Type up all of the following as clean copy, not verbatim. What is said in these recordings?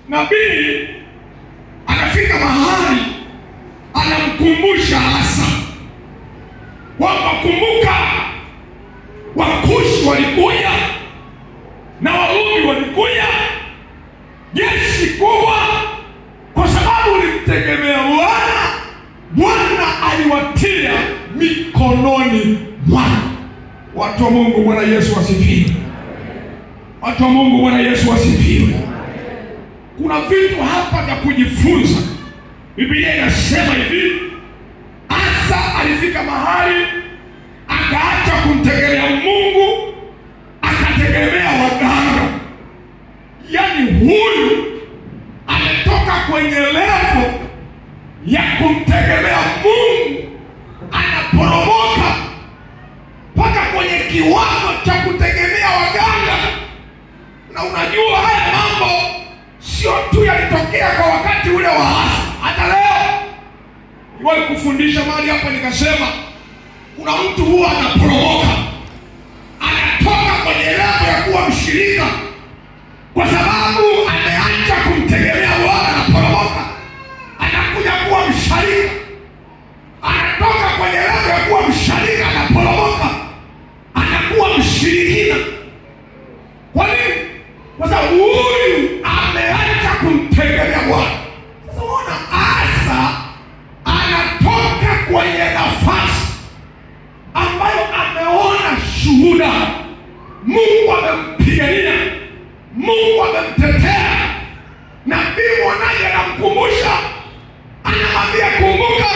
nabii anafika mahali anamkumbusha Asa kwamba kumbuka, Wakushi walikuja na Warumi walikuja, jeshi kubwa, kwa sababu ulimtegemea Bwana. Bwana aliwatia mikononi mwako. Watu wa Mungu, Bwana Yesu asifiwe. Watu wa Mungu, Bwana Yesu asifiwe. Kuna vitu hapa vya kujifunza. Biblia inasema hivi, Asa alifika mahali akaacha kumtegemea Mungu, akategemea waganga. Yaani huyu ametoka kwenye levo ya kumtegemea Mungu, anaporomoka mpaka kwenye kiwango cha kutegemea waganga. Na unajua haya mambo sio tu yalitokea kwa wakati ule wa Asa, hata leo. Niwahi kufundisha mahali hapa nikasema, kuna mtu huwa anaporomoka, anatoka kwenye levo ya kuwa mshirika kwa sababu ameacha kumtegemea Bwana, anaporomoka, anakuja kuwa msharika. Anatoka kwenye levo ya kuwa msharika, anaporomoka, anakuwa mshirikina. Kwa nini? Kwa sababu huyu ameacha kumtegemea Bwana. Sasa unaona, Asa anatoka kwenye nafasi ambayo ameona shuhuda, Mungu amempigania, Mungu amemtetea. Nabii mwanaje anamkumbusha, anamwambia kumbuka.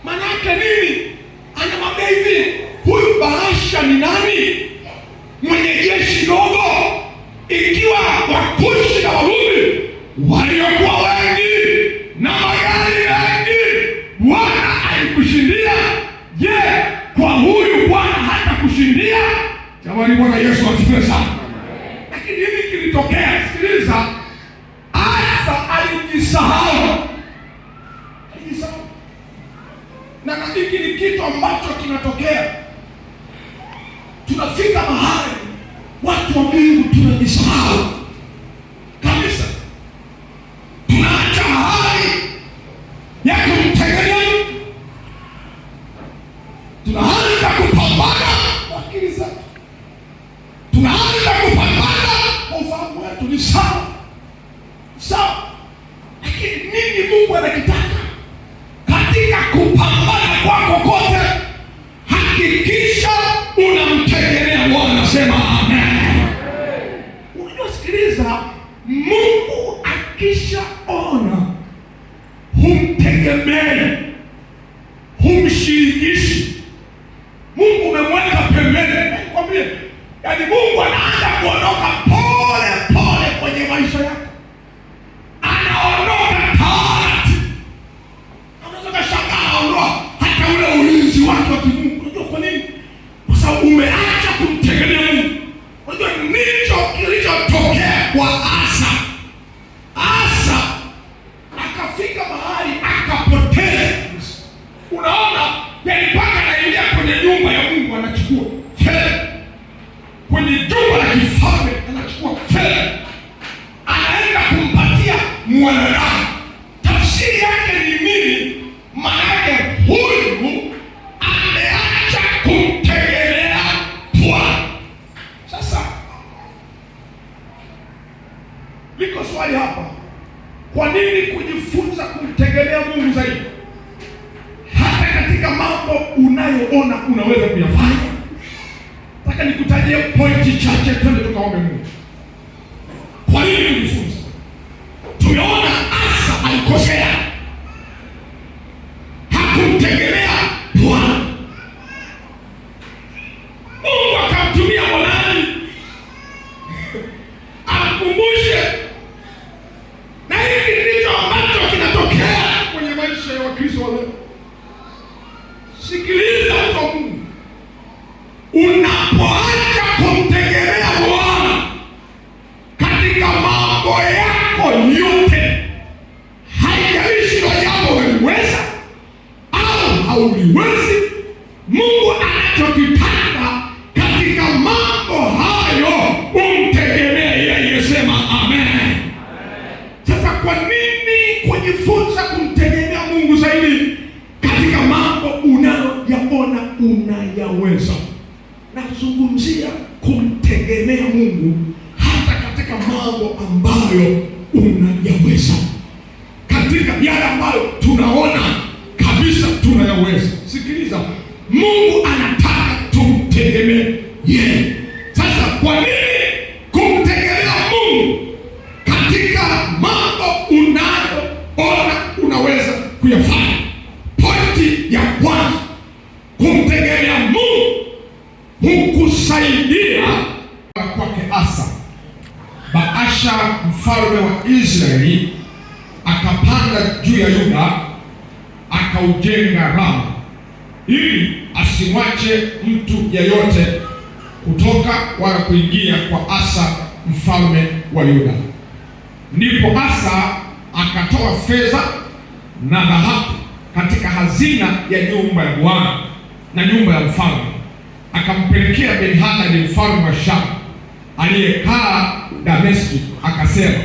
Maana yake nini? Anamwambia hivi, huyu Baasha ni nani? Mwenye jeshi dogo, ikiwa Wakushi na Warumi waliokuwa wengi na magari mengi, Bwana alikushindia. Je, kwa huyu Bwana hata kushindia? Jamani, Bwana Yesu asifiwe sana. Lakini nini kilitokea? Sikiliza, Asa alijisahau. Na hiki ni kitu ambacho kinatokea. Tunafika mahali watu wa Mungu tunajisahau kabisa, tunaacha hali ya kumtegemea, tunaanza kupambana kwa akili zetu, tunaanza kupambana kwa ufahamu wetu. Ni sawa sawa, lakini nini Mungu anakitaka katika kupambana kwako kote? Hakikisha unamtegemea Bwana. Sema amen. Unajua, sikiliza, Mungu akishaona humtegemei, humshirikishi, Mungu umemweka pembeni. Nikwambie, yaani Mungu anaanza kuondoka pole pole kwenye maisha yako, anaondoka taratibu. Unaweza kushangaa anaondoa hata ule ulinzi wake wa kimungu. Unajua kwa nini? Kwa sababu umeacha kumtegemea Mungu. Unajua ndicho kilichotokea kwa Asa. Asa akafika mahali akapoteza. Unaona, yaani mpaka anaingia kwenye nyumba ya Mungu anachukua fedha, kwenye jumba la kifalme anachukua fedha, anaenda kumpatia mwanadamu. Tafsiri yake ni nini? Maana yake huyu ameacha kumtegemea Bwana. Sasa liko swali hapa, kwa nini kujifunza kumtegemea Mungu zaidi hata katika mambo unayoona unaweza kuyafanya? Nataka nikutajie pointi chache, twende tukaombe Mungu. Kwa nini kujifunza? Tumeona Asa alikosea, hakumtegemea Bwana. Mungu akamtumia mwanani amkumbushe, na hiki ndicho ambacho kinatokea kwenye maisha ya Wakristo wa leo. Sikiliza mtu wa Mungu, unapoacha kumtegemea Bwana katika mambo yako yote, haijalishi hilo jambo unaliweza au hauliwezi, Mungu anachokitaka katika mambo hayo umtegemee yeye. Sema amen. Sasa unapojifunza kumtegemea Mungu zaidi katika mambo unayoyaona unayaweza. Nazungumzia kumtegemea Mungu hata katika mambo ambayo unayaweza, katika yale ambayo tunaona kabisa tunayaweza. Sikiliza, Mungu anataka tumtegemee yeye. Sasa kwa nini kumtegemea Mungu katika mambo unayoona unaweza kuyafanya? Pointi ya kwanza, kumtegemea Mungu hukusaidia. Kwake Asa, Baasha mfalme wa Israeli akapanda juu ya Yuda akaujenga Rama, ili asimwache mtu yeyote kutoka wala kuingia kwa Asa mfalme wa Yuda. Ndipo Asa akatoa fedha na dhahabu katika hazina ya nyumba ya Bwana na nyumba ya mfalme, akampelekea Ben-Hadadi mfalme wa Shamu aliyekaa Dameski, akasema,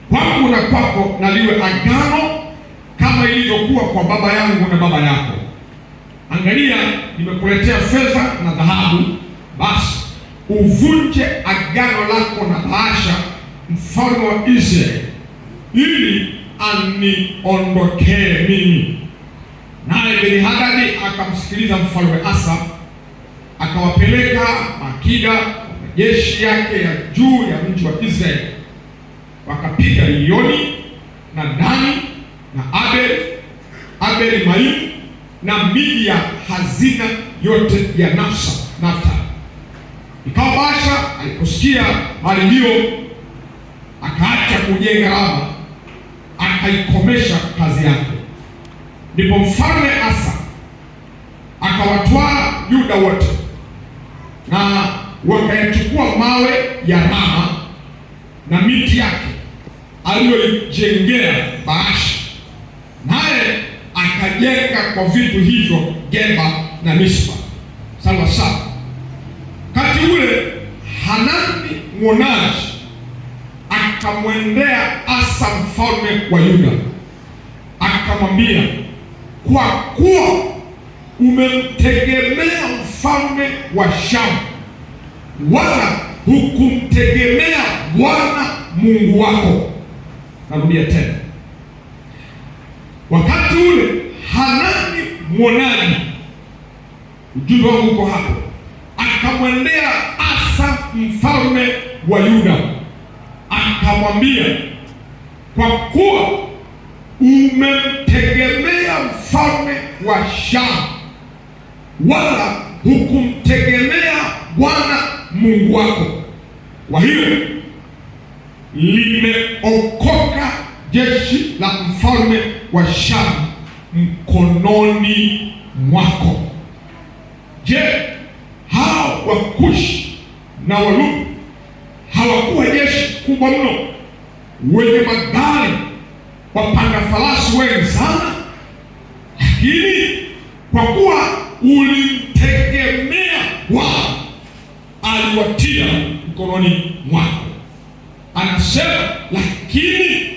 kwangu na kwako na liwe agano kama ilivyokuwa kwa baba yangu na baba yako. Angalia, nimekuletea fedha na dhahabu, basi uvunje agano lako na Baasha mfalme wa Israeli, ili aniondokee mimi. Naye Ben-Hadadi akamsikiliza mfalme Asa, akawapeleka Makida majeshi yake ya juu ya mji wa Israeli, wakapiga Iyoni na Dani na Abel Maimu na miji ya hazina yote ya Nafta. Ikawa Baasha aliposikia hali hiyo, akaacha kujenga Rama, akaikomesha kazi yake. Ndipo mfalme Asa akawatwaa Yuda wote na wakayachukua mawe ya Rama na miti yake aliyoijengea Baasha, naye akajenga kwa vitu hivyo Geba na Mispa. Sawa. Kati ule Hanani mwonaji akamwendea Asa mfalme wa Yuda, akamwambia, kwa kuwa umemtegemea mfalme wa Shamu, wala hukumtegemea Bwana Mungu wako. Narudia tena. Wakati ule Hanani mwonaji, ujumbe wangu uko hapo, akamwendea Asa mfalme wa Yuda, akamwambia, kwa kuwa umemtegemea mfalme wa Shamu, wala hukumtegemea Bwana Mungu wako, kwa hiyo limeokoka jeshi la mfalme wa Shamu mkononi mwako. Je, hao Wakushi na Walubi hawakuwa jeshi kubwa mno, wenye magari, wapanda farasi wengi sana? Lakini kwa kuwa ulimtegemea Bwana, aliwatia mkononi mwako. Anasema, lakini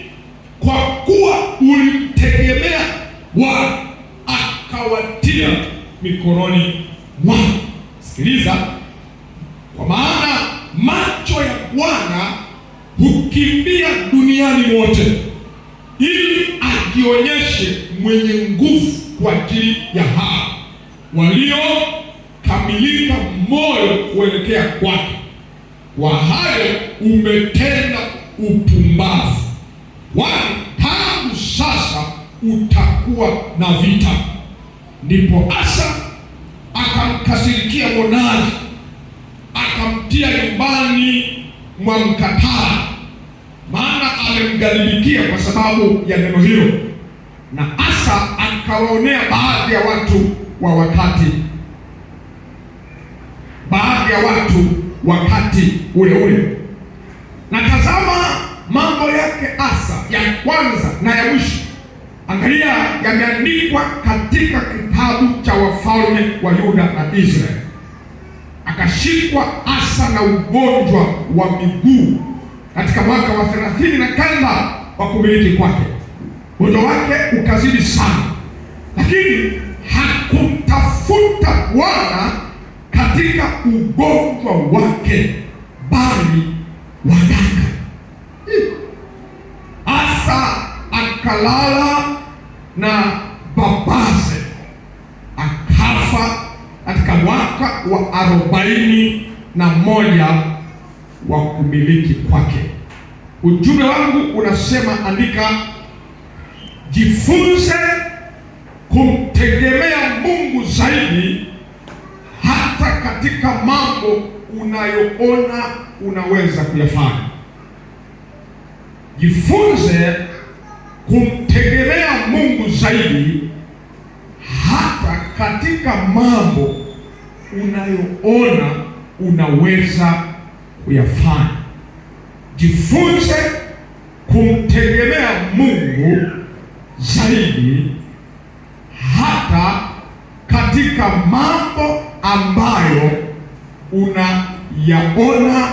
kwa kuwa ulimtegemea Bwana, akawatia mikononi mwako. Sikiliza, kwa maana macho ya Bwana hukimbia duniani mote, ili ajionyeshe mwenye nguvu kwa ajili ya hao waliokamilika moyo kuelekea kwake. Kwa hayo umetenda upumbavu, kwani tangu sasa utakuwa na vita. Ndipo Asa akamkasirikia mwonaji, akamtia nyumbani mwa mkataa, maana amemghadhibikia kwa sababu ya neno hilo. Na Asa akawaonea baadhi ya watu wakati ule ule. Na tazama mambo yake Asa ya kwanza na ya mwisho, angalia, yameandikwa katika kitabu cha wafalme wa Yuda na Israeli. Akashikwa Asa na ugonjwa wa miguu, katika mwaka wa 39 wa kumiliki kwake. Ugonjwa wake ukazidi sana, lakini hakumtafuta Bwana katika ugonjwa wake, bali waganga. Asa akalala na babaze, akafa katika mwaka wa 41 wa kumiliki kwake. Ujumbe wangu unasema, andika: jifunze kumtegemea Mungu zaidi hata katika mambo unayoona unaweza kuyafanya. Jifunze kumtegemea Mungu zaidi hata katika mambo unayoona unaweza kuyafanya. Jifunze kumtegemea Mungu zaidi hata katika mambo ambayo unayaona